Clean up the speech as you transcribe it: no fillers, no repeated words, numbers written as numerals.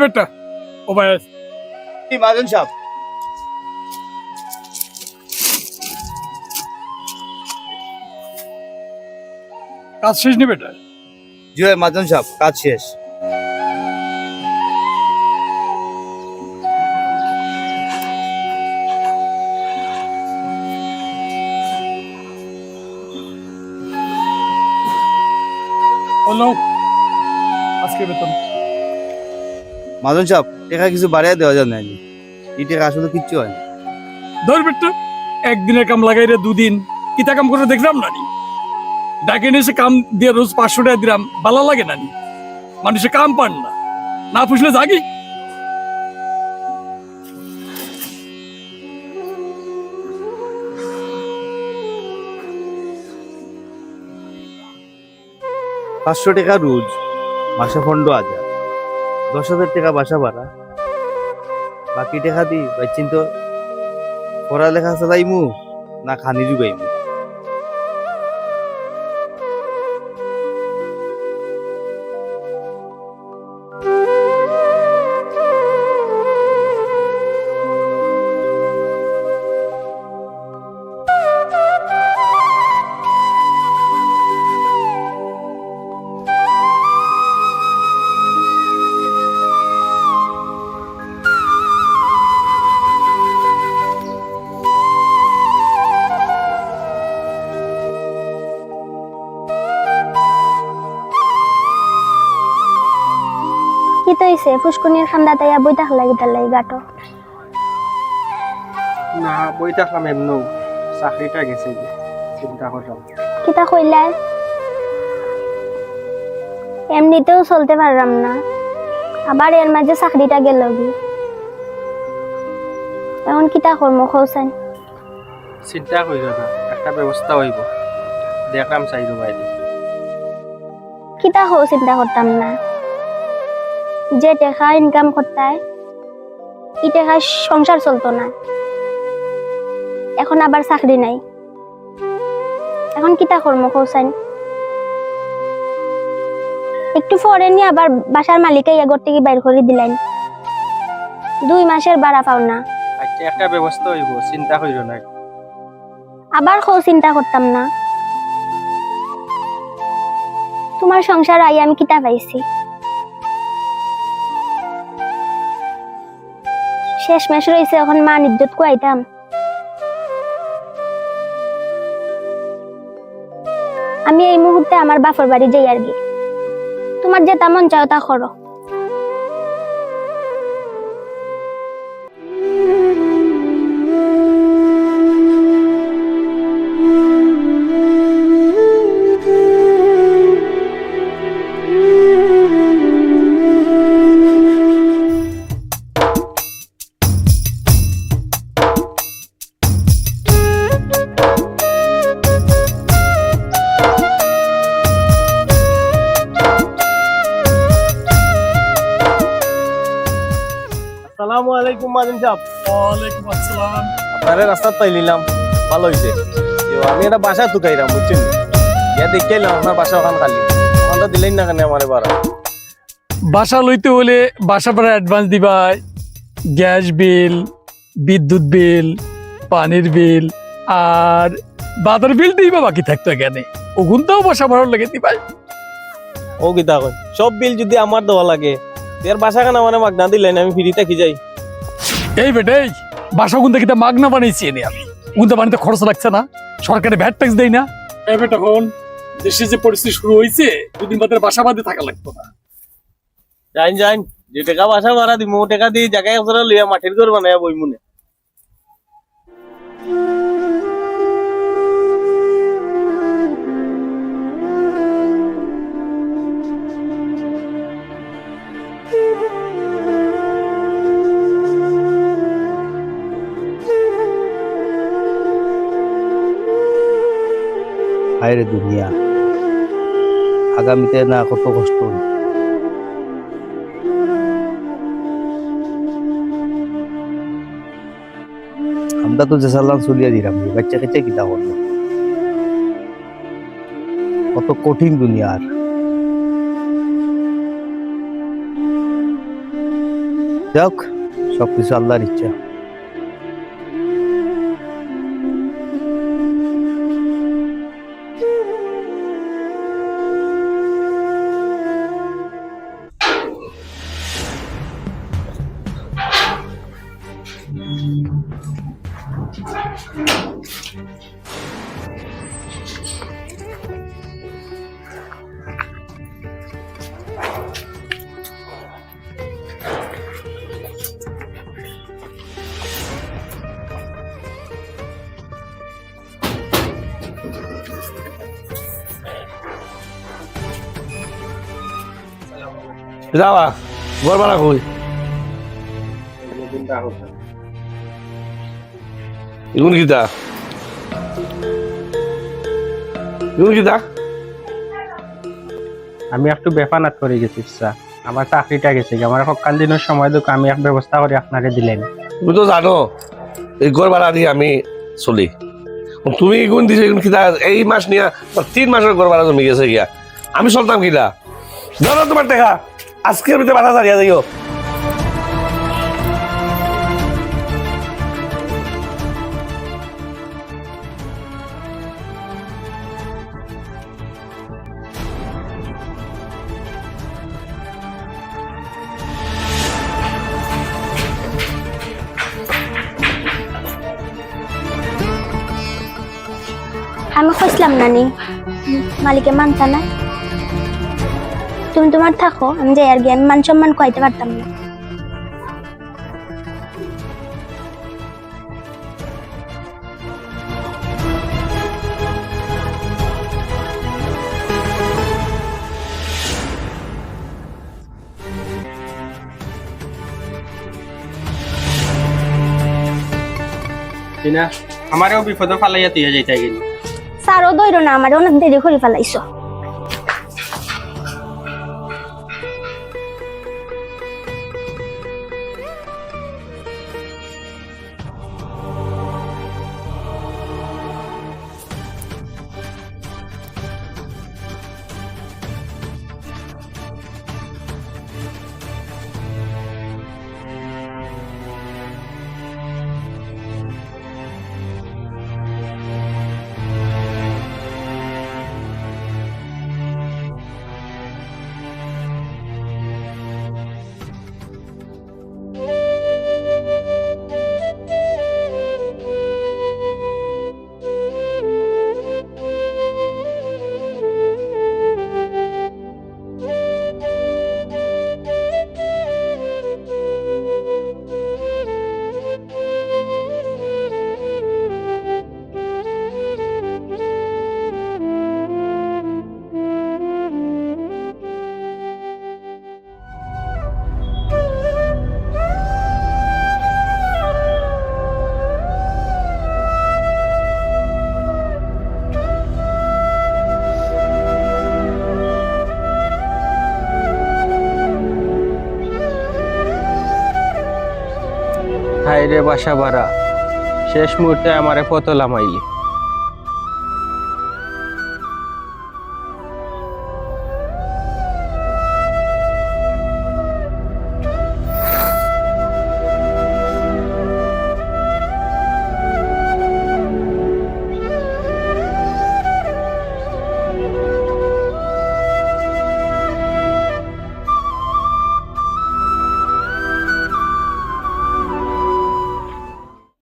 বেটা ও ভাই কি মাজন সাহেব? কাজ শেষ নি বেটা? জি ভাই মাজন সাহেব, কাজ শেষ। বলো আজকে বেতন। মাজন সাহেব, টাকা কিছু বাড়িয়ে দেওয়া যায় না। এই টাকা আসলে কিচ্ছু হয় না। ধর বেটা, একদিনের কাম লাগাই রে দুদিন কিতা কাম করে দেখলাম নানি। ডাকে নিয়ে এসে কাম দিয়ে রোজ 500 টাকা দিলাম, ভালো লাগে নানি? মানুষে কাম পান না, না পুষলে জাগি। পাঁচশো টাকা রোজ, মাসে 15,000, 10,000 টাকা বাসা ভাড়া, বাকি টাকা দি ভাই চিন্তা পড়ালেখা চালাইমু না খানি জুগাইমু। কি তো হইছে ফুসকুনির খান্দা তাইয়া বইতা লাগি গাটো। না বই থাকলাম এমনও চাকরিটা গেছে যে চিন্তা করলাম। কিতা কইলাই? এমনিতেও চলতে পারলাম না, আবার এর মাঝে চাকরিটা গেল কি? এখন কিতা কর্ম খোঁজেন? চিন্তা করিল না, একটা ব্যবস্থা হইব, দেখলাম চাইরো বাইরে। কিতা হো চিন্তা করতাম না, যে টাকা ইনকাম করতায় ই টাকা সংসার চলতো না, এখন আবার চাকরি নাই, এখন কিতা কর্ম খোঁজেন? একটু পরে নিয়ে আবার বাসার মালিকে ঘর থেকে বাইর করে দিলেন, 2 মাসের ভাড়া পাও না। আচ্ছা একটা ব্যবস্থা হইব, চিন্তা করিল না। আবার কেউ চিন্তা করতাম না, তোমার সংসার আই আমি কিতা পাইছি? শেষ মাস রয়েছে, এখন মান ইজ্জত কুয়াইতাম। আমি এই মুহূর্তে আমার বাপের বাড়ি যাই আর কি, তোমার যে তেমন চাও তা করো। আসসালামু আলাইকুম মাজিন সাহেব। ওয়ালাইকুম আসসালাম। আপনারে রাস্তা পাই নিলাম, ভালো হইছে। আমি একটা বাসা তুকাইলাম বুঝছেন, ইয়া দেখে এলাম আপনার বাসা ওখান খালি, ওখানটা দিলেন না কেন আমারে বাড়া? বাসা লইতে হলে বাসা ভাড়া অ্যাডভান্স দিবাই, গ্যাস বিল, বিদ্যুৎ বিল, পানির বিল আর বাজার বিল দিবা, বাকি থাকতো এখানে ওগুনটাও বাসা ভাড়া লেগে দিবাই। ও গীতা কই সব বিল যদি আমার দেওয়া লাগে, এর বাসা কেন আমার মাগনা দিলেন, আমি ফ্রিতে কি যাই? এই বেটাই, বাসা গুনতে কিতা মাগনা বানাইছি এনে আমি, গুনতে বানাইতে খরচ লাগছে না, সরকারে ভ্যাট ট্যাক্স দেয় না। এই বেটা হন, দেশে যে পরিস্থিতি শুরু হয়েছে, 2 দিন বাদে বাসা বাদে থাকা লাগতো না। যাইন যাইন, যে টাকা বাসা ভাড়া দিব ও টাকা দিয়ে জায়গায় ওরা লইয়া মাটির ঘর বানাইয়া বই মনে। হায় রে দুনিয়া, আগামীতে না কত কষ্ট। আমরা তো যে সালাম চলিয়া দিলাম, বাচ্চা কাচ্চা কিতা করলো, কত কঠিন দুনিয়ার। যাক, সবকিছু আল্লাহর ইচ্ছা। যাওয়া ঘর ভাড়া কই এগুন কিতা আমি একটু বেফানাত করে গেছি স্যার, আমার চাকরিটা গেছে, আমার সকাল দিনের সময় দুঃখ আমি এক ব্যবস্থা করে আপনাকে দিলেন। তুমি তো জানো এই ঘর ভাড়া দিয়ে আমি চলি, তুমি এগুন দিছো এগুন কিতা এই মাস নিয়া 3 মাসের ঘর ভাড়া জমি গেছে গিয়া, আমি চলতাম কিনা? ধরো তোমার দেখা আজকের ভিতরে বাধা ছাড়িয়া যাইও। আমি খুঁজলাম নানি, মালিকে মানতা না। তুমি তোমার থাকো, আমি যাই আর গিয়ে আমি মান সম্মান খাইতে পারতাম না। না আমারও বিপদ ফালাইয়া তুই যাইতে গেলি। স্যারও দইর না, আমার অনেক দেরি করে ফেলাইছো। হাই রে বাসা ভাড়া, শেষ মুহূর্তে আমারে পতলা মাইলি।